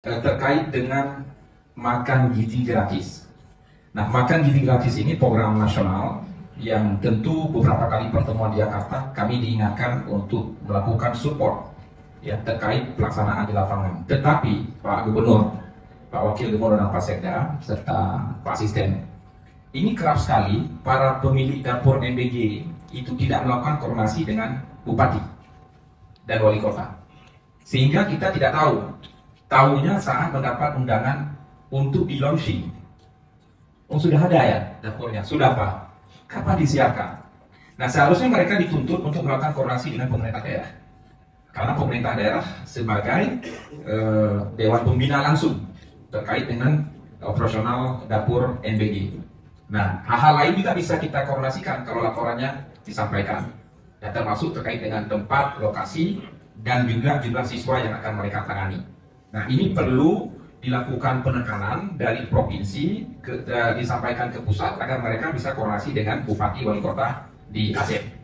terkait dengan makan gizi gratis. Nah, makan gizi gratis ini program nasional yang tentu beberapa kali pertemuan di Jakarta kami diingatkan untuk melakukan support ya terkait pelaksanaan di lapangan. Tetapi Pak Gubernur, Pak Wakil Gubernur dan Pak Sekda serta Pak Asisten, ini kerap sekali para pemilik dapur MBG itu tidak melakukan koordinasi dengan bupati dan wali kota, sehingga kita tidak tahunya saat mendapat undangan untuk di launching. Oh, sudah ada ya dapurnya, sudah Pak, kapan disiapkan? Nah, seharusnya mereka dituntut untuk melakukan koordinasi dengan pemerintah daerah, karena pemerintah daerah sebagai dewan pembina langsung terkait dengan operasional dapur NBG. Nah, hal-hal lain juga bisa kita koordinasikan kalau laporannya disampaikan, ya, termasuk terkait dengan tempat, lokasi, dan juga jumlah siswa yang akan mereka tangani. Nah, ini perlu dilakukan penekanan dari provinsi disampaikan ke pusat agar mereka bisa koordinasi dengan bupati wali kota di Aceh.